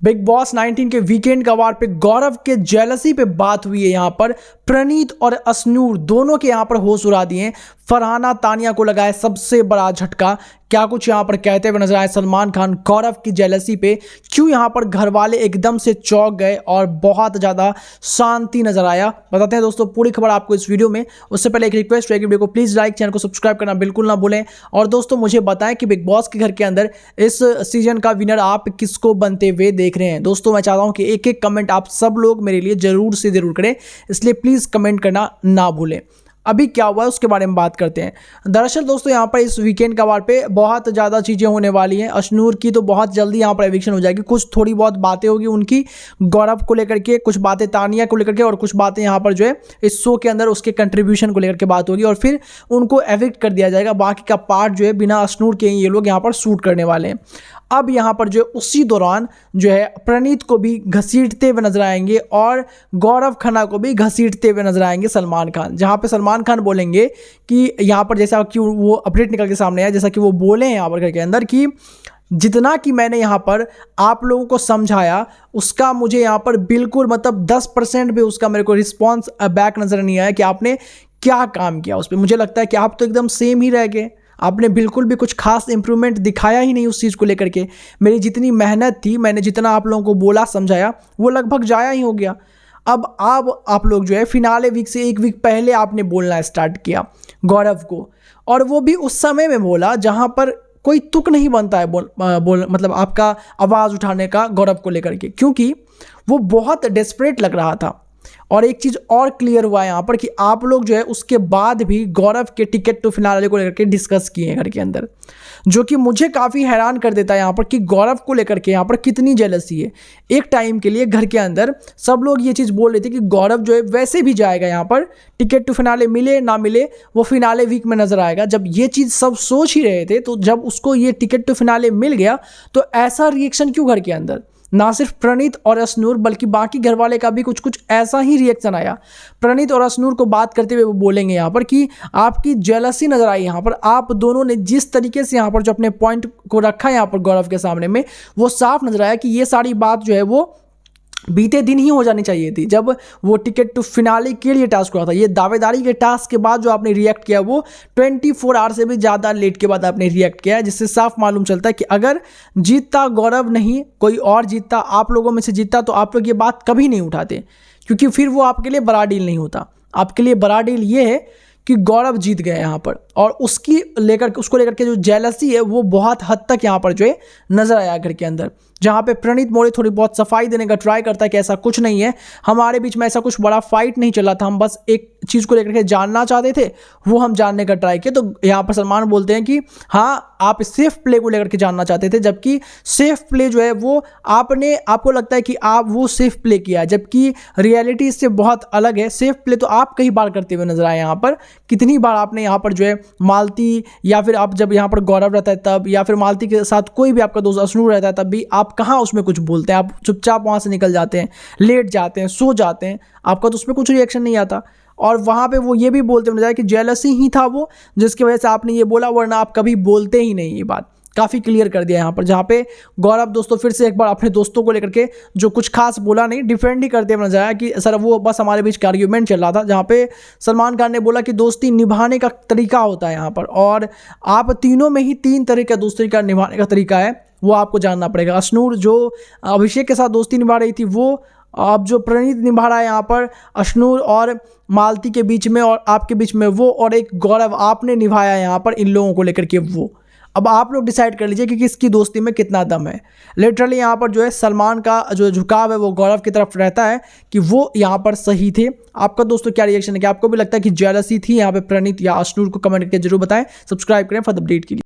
Big boss 19 के weekend का वार पे गौरव के जेलसी पे बात हुई है। यहाँ पर प्रणीत और अश्नूर दोनों के यहाँ पर होश उड़ा दिए। फरहाना तानिया को लगाए सबसे बड़ा झटका। क्या कुछ यहाँ पर कहते हुए नजर आए सलमान खान गौरव की जेलसी पे, क्यों यहाँ पर घर वाले एकदम से चौंक गए और बहुत ज़्यादा शांति नजर आया, बताते हैं दोस्तों पूरी खबर आपको इस वीडियो में। उससे पहले एक रिक्वेस्ट रहेगी, वीडियो को प्लीज़ लाइक, चैनल को सब्सक्राइब करना बिल्कुल ना भूलें। और दोस्तों मुझे बताएं कि बिग बॉस के घर के अंदर इस सीजन का विनर आप किसको बनते हुए देख रहे हैं। दोस्तों मैं चाहता हूँ कि एक एक कमेंट आप सब लोग मेरे लिए ज़रूर से ज़रूर करें, इसलिए प्लीज़ कमेंट करना ना भूलें। अभी क्या हुआ है उसके बारे में बात करते हैं। दरअसल दोस्तों यहाँ पर इस वीकेंड का वार पे बहुत ज़्यादा चीज़ें होने वाली हैं। अश्नूर की तो बहुत जल्दी यहाँ पर एविक्शन हो जाएगी। कुछ थोड़ी बहुत बातें होगी उनकी गौरव को लेकर के, कुछ बातें तानिया को लेकर के, और कुछ बातें यहाँ पर जो है इस शो के अंदर उसके कंट्रीब्यूशन को लेकर के बात होगी, और फिर उनको एविक्ट कर दिया जाएगा। बाकी का पार्ट जो है बिना अश्नूर के ये लोग यहाँ पर शूट करने वाले हैं। अब यहाँ पर जो उसी दौरान जो है प्रणीत को भी घसीटते हुए नजर आएंगे और गौरव खन्ना को भी घसीटते हुए नजर आएंगे सलमान खान। जहाँ पे सलमान खान बोलेंगे कि यहाँ पर जैसा कि वो अपडेट निकल के सामने आया, जैसा कि वो बोले हैं यहाँ पर घर के अंदर कि जितना कि मैंने यहाँ पर आप लोगों को समझाया उसका मुझे यहाँ पर बिल्कुल मतलब 10% भी उसका मेरे को रिस्पॉन्स बैक नज़र नहीं आया कि आपने क्या काम किया उस पर। मुझे लगता है कि आप तो एकदम सेम ही रह गए, आपने बिल्कुल भी कुछ खास इंप्रूवमेंट दिखाया ही नहीं उस चीज़ को लेकर के। मेरी जितनी मेहनत थी, मैंने जितना आप लोगों को बोला समझाया, वो लगभग जाया ही हो गया। अब आप लोग जो है फिनाले वीक से एक वीक पहले आपने बोलना स्टार्ट किया गौरव को, और वो भी उस समय में बोला जहाँ पर कोई तुक नहीं बनता है बोल मतलब आपका आवाज़ उठाने का गौरव को लेकर के, क्योंकि वो बहुत डेस्परेट लग रहा था। और एक चीज़ और क्लियर हुआ है यहाँ पर कि आप लोग जो है उसके बाद भी गौरव के टिकट टू फिनाले को लेकर के डिस्कस किए हैं घर के अंदर, जो कि मुझे काफ़ी हैरान कर देता है यहाँ पर कि गौरव को लेकर के यहाँ पर कितनी जेलसी है। एक टाइम के लिए घर के अंदर सब लोग ये चीज़ बोल रहे थे कि गौरव जो है वैसे भी जाएगा यहाँ पर, टिकट टू फिनाले मिले ना मिले वो फिनाले वीक में नज़र आएगा। जब ये चीज़ सब सोच ही रहे थे, तो जब उसको ये टिकट टू फिनाले मिल गया तो ऐसा रिएक्शन क्यों घर के अंदर? ना सिर्फ प्रणीत और अश्नूर बल्कि बाकी घर वाले का भी कुछ ऐसा ही रिएक्शन आया। प्रणीत और अश्नूर को बात करते हुए वो बोलेंगे यहाँ पर कि आपकी जेलसी नज़र आई यहाँ पर। आप दोनों ने जिस तरीके से यहाँ पर जो अपने पॉइंट को रखा है यहाँ पर गौरव के सामने में, वो साफ नज़र आया कि ये सारी बात जो है वो बीते दिन ही हो जानी चाहिए थी, जब वो टिकट टू फिनाले के लिए टास्क हुआ था। ये दावेदारी के टास्क के बाद जो आपने रिएक्ट किया वो 24 आवर से भी ज़्यादा लेट के बाद आपने रिएक्ट किया है, जिससे साफ मालूम चलता है कि अगर जीतता गौरव नहीं कोई और जीतता, आप लोगों में से जीतता, तो आप लोग ये बात कभी नहीं उठाते, क्योंकि फिर वो आपके लिए बड़ा डील नहीं होता। आपके लिए बड़ा डील ये है कि गौरव जीत गए यहाँ पर, और उसको लेकर के जो जेलसी है वो बहुत हद तक यहाँ पर जो है नज़र आया घर के अंदर। जहाँ पे प्रणीत मोरे थोड़ी बहुत सफाई देने का ट्राई करता है कि ऐसा कुछ नहीं है, हमारे बीच में ऐसा कुछ बड़ा फाइट नहीं चला था, हम बस एक चीज़ को लेकर के जानना चाहते थे, वो हम जानने का ट्राई किए। तो यहाँ पर सलमान बोलते हैं कि हाँ आप सेफ प्ले को लेकर के जानना चाहते थे, जबकि सेफ प्ले जो है वो आपको लगता है कि आप वो सेफ प्ले किया है, जबकि रियलिटी इससे बहुत अलग है। सेफ प्ले तो आप कई बार करते हुए नजर आए यहाँ पर। कितनी बार आपने यहाँ पर जो है मालती, या फिर आप जब यहाँ पर गौरव रहता है तब, या फिर मालती के साथ कोई भी आपका दोस्त अश्नूर रहता है तब भी आप कहाँ उसमें कुछ बोलते हैं, आप चुपचाप वहाँ से निकल जाते हैं, लेट जाते हैं, सो जाते हैं, आपका तो उसमें कुछ रिएक्शन नहीं आता। और वहाँ पे वो ये भी बोलते हुए नजर आए कि जेलसी ही था वो जिसकी वजह से आपने ये बोला, वरना आप कभी बोलते ही नहीं। ये बात काफ़ी क्लियर कर दिया यहाँ पर, जहाँ पे गौरव दोस्तों फिर से एक बार अपने दोस्तों को लेकर के जो कुछ खास बोला नहीं, डिफेंड ही करते हुए नजर आया कि सर वो बस हमारे बीच का आर्ग्यूमेंट चल रहा था, जहाँ पे सलमान खान ने बोला कि दोस्ती निभाने का तरीका होता है यहाँ पर, और आप तीनों में ही 3 तरह का दोस्ती का निभाने का तरीका है, वो आपको जानना पड़ेगा। अश्नूर जो अभिषेक के साथ दोस्ती निभा रही थी वो अब जो प्रणीत निभा रहा है यहाँ पर अश्नूर और मालती के बीच में और आपके बीच में वो, और एक गौरव आपने निभाया यहाँ पर इन लोगों को लेकर के वो। अब आप लोग डिसाइड कर लीजिए कि किसकी दोस्ती में कितना दम है। लिटरली यहाँ पर जो है सलमान का जो झुकाव है वो गौरव की तरफ रहता है कि वो यहाँ पर सही थे। आपका दोस्तों क्या रिएक्शन है, कि आपको भी लगता है कि जेलसी थी यहाँ पे प्रणीत या अश्नूर को कमेंट करके जरूर बताएं। सब्सक्राइब करें फॉर द अपडेट के लिए।